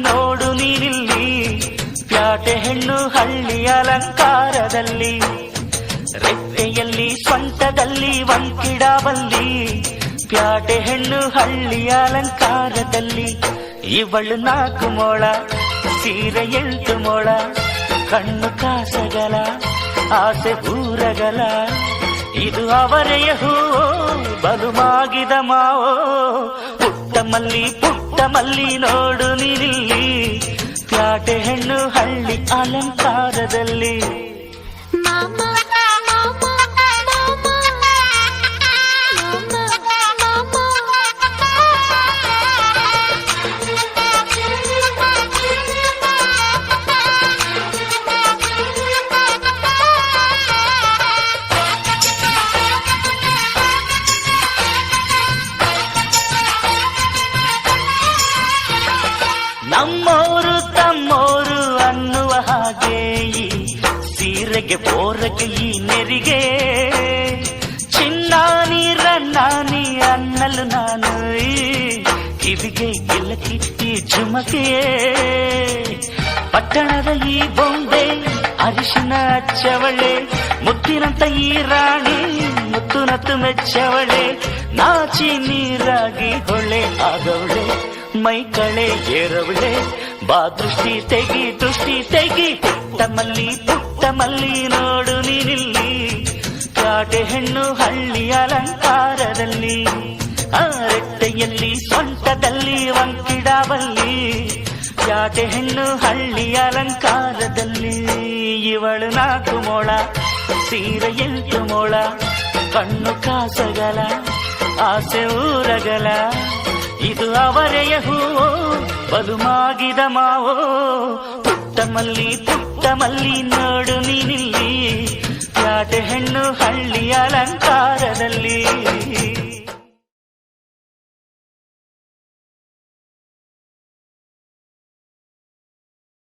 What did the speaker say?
ನೋಡು ನೀನಿಲ್ಲಿ, ಪ್ಯಾಟೆ ಹೆಣ್ಣು ಹಳ್ಳಿ ಅಲಂಕಾರದಲ್ಲಿ, ರೆಟ್ಟೆಯಲ್ಲಿ ಸ್ವಂಟದಲ್ಲಿ ಒಂಕಿಡಾವಲ್ಲಿ, ಪ್ಯಾಟೆ ಹೆಣ್ಣು ಹಳ್ಳಿ ಅಲಂಕಾರದಲ್ಲಿ. ಇವಳು 4 ಮೊಳ, ಸೀರೆ 8 ಮೊಳ, ಕಣ್ಣು ಕಾಸಗಲ, ಆಸೆ ಊರಗಲ, ಇದು ಅವರೆಯ ಹೂವೋ ಬಲುಮಾಗಿದ ಮಾವೋ. ಪುಟ್ಟ ಮಲ್ಲಿ ನೋಡು ನೀನಿಲ್ಲಿ, ಪ್ಯಾಟೆ ಹೆಣ್ಣು ಹಳ್ಳಿ ಅಲಂಕಾರದಲ್ಲಿ. ನಮ್ಮೋರು ತಮ್ಮೋರು ಅನ್ನುವ ಹಾಗೆ ಈ ಸೀರೆಗೆ ಬೋರಗೆ ಈ ನೆರಿಗೆ, ಚಿನ್ನಾನಿ ರನ್ನಾನಿ ಅನ್ನಲು ನಾನು ಈ ಕಿವಿಗೆ ಗಿಲಕಿ ಈ ಝುಮಕೆಯೇ. ಪಟ್ಟಣದ ಈ ಬೊಂಬೆ ಅರಿಶಿನ ಹಚ್ಚವಳೆ, ಮುತ್ತಿನಂತ ಈ ರಾಣಿ ಮುತ್ತು ನತ್ತು ಮೆಚ್ಚವಳೆ, ನಾಚಿ ನೀರಾಗಿ ಹೊಳೆ ಆದವಳೆ, ಮೈ ಕಳೆ ಏರವಳೆ, ಬಾ ದೃಷ್ಟಿ ತೆಗಿ. ಪುಟ್ಟ ಮಲ್ಲಿ ನೋಡು ನೀನಿಲ್ಲಿ, ಪ್ಯಾಟೆ ಹೆಣ್ಣು ಹಳ್ಳಿ ಅಲಂಕಾರದಲ್ಲಿ, ಆ ರೆಟ್ಟೆಯಲ್ಲಿ ಸೊಂಟದಲ್ಲಿ ಒಂಕಿಡಾವಲ್ಲಿ, ಪ್ಯಾಟೆ ಹೆಣ್ಣು ಹಳ್ಳಿ ಅಲಂಕಾರದಲ್ಲಿ. ಇವಳು 4 ಮೊಳ, ಸೀರೆ 8 ಮೊಳ, ಕಣ್ಣು ಕಾಸಗಲ, ಆಸೆ ಊರಗಲ, ಇದು ಅವರೆಯ ಹೂವೋ ಬಲುಮಾಗಿದ ಮಾವೋ. ಪುಟ್ಟ ಮಲ್ಲಿ ನೋಡು ನೀನಿಲ್ಲಿ, ಪ್ಯಾಟೆ ಹೆಣ್ಣು ಹಳ್ಳಿ ಅಲಂಕಾರದಲ್ಲಿ.